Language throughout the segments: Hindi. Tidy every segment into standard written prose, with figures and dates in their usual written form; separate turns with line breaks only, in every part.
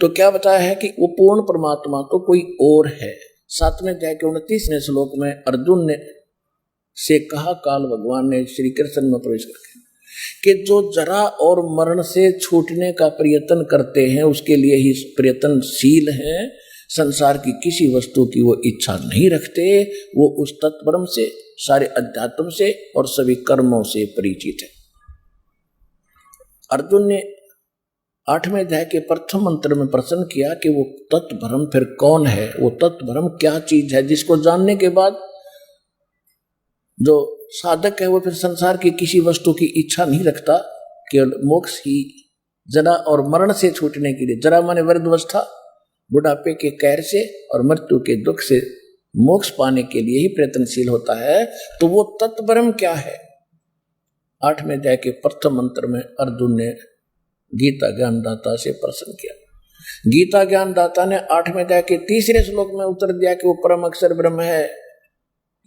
तो क्या बताया है कि वो पूर्ण परमात्मा तो कोई और है। 7वें अध्याय के 29वें श्लोक में अर्जुन ने से कहा काल भगवान ने श्री कृष्ण में प्रवेश करके कि जो जरा और मरण से छूटने का प्रयत्न करते हैं उसके लिए ही प्रयत्नशील हैं, संसार की किसी वस्तु की वो इच्छा नहीं रखते, वो उस तत्परम से, सारे अध्यात्म से और सभी कर्मों से परिचित है। अर्जुन ने 8वें अध्याय के प्रथम मंत्र में प्रश्न किया कि वो तत्परम फिर कौन है, वो तत्परम क्या चीज है जिसको जानने के बाद जो साधक है वो फिर संसार की किसी वस्तु की इच्छा नहीं रखता, केवल मोक्ष ही, जरा और मरण से छूटने के लिए, जरा माने वृद्धावस्था, बुढ़ापे के कहर से और मृत्यु के दुख से मोक्ष पाने के लिए ही प्रयत्नशील होता है। तो वो तत्परम क्या है? 8वें अध्याय के प्रथम मंत्र में अर्जुन ने गीता ज्ञानदाता से प्रश्न किया। गीता ज्ञानदाता ने 8वें अध्याय के 3रे श्लोक में उत्तर दिया कि वो परम अक्षर ब्रह्म है,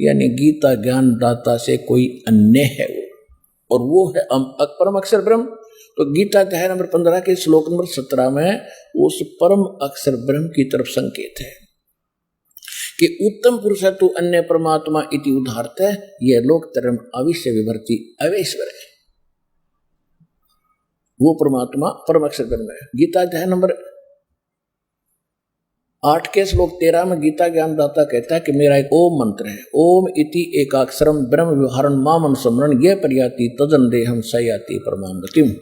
यानी गीता ज्ञानदाता से कोई अन्य है वो, और वो है परम अक्षर ब्रह्म। तो गीता अध्याय नंबर 15 के श्लोक नंबर 17 में उस परम अक्षर ब्रह्म की तरफ संकेत है कि उत्तम पुरुष तु अन्य परमात्मा इति उदाहरत है, यह लोक तरम अविश्य विभर्ति अवेश्वर है। वो परमात्मा परम अक्षर ब्रह्म है। गीता अध्याय नंबर 8 के श्लोक 13 में गीता ज्ञानदाता कहता है कि मेरा एक ओम मंत्र है, ओम इति एकाक्षरम ब्रह्म व्यवहारं माम अनुस्मरण ये पर्याति तदन देहम सयाति परमां गतिम।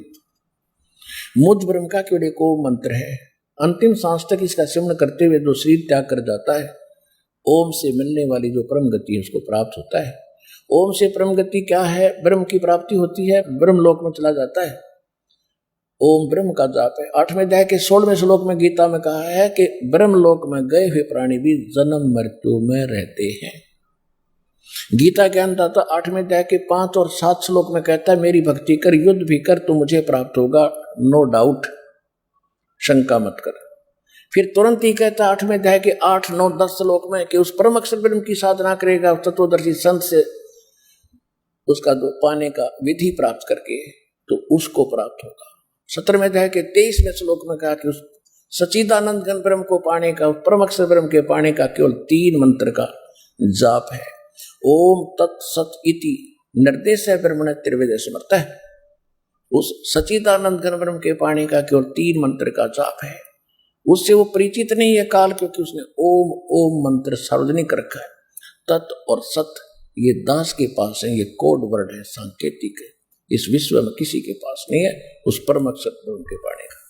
मुझ ब्रह्म का केवल एक ओम मंत्र है, अंतिम सांस तक इसका सिमरण करते हुए जो शरीर त्याग कर जाता है, ओम से मिलने वाली जो परम गति है उसको प्राप्त होता है। ओम से परम गति क्या है? ब्रह्म की प्राप्ति होती है, ब्रह्म लोक में चला जाता है। ओम ब्रह्म का जाप है। 8वें अध्याय के 16वें श्लोक में गीता में कहा है कि ब्रह्म लोक में गए हुए प्राणी भी जन्म मृत्यु में रहते हैं। गीता ज्ञानदाता 8वें अध्याय के 5 और 7 श्लोक में कहता है मेरी भक्ति कर, युद्ध भी कर तो मुझे प्राप्त होगा, नो डाउट, शंका मत कर। फिर तुरंत ही कहता है 8वें अध्याय के 8, 9, 10 श्लोक में कि उस परम अक्षर ब्रह्म की साधना करेगा तत्वदर्शी संत से उसका पाने का विधि प्राप्त करके तो उसको प्राप्त होगा। 17वें अध्याय के 23वें श्लोक में कहा कि उस सच्चिदानंद घन ब्रह्म को पाने का, परम अक्षर ब्रह्म के पाने का केवल 3 मंत्र का जाप है। ओम तत्सत इति निर्देश है ब्रह्मण त्रिवेद समर्थ है। उस सच्चिदानंद घन ब्रह्म के पाने का केवल 3 मंत्र का जाप है। उससे वो परिचित नहीं है काल, क्योंकि उसने ओम ओम मंत्र सार्वजनिक रखा है। तत् और सत ये दास के पास है, ये कोड वर्ड है, सांकेतिक है, इस विश्व में किसी के पास नहीं है उस परम अक्षर ब्रह्म के पाने का।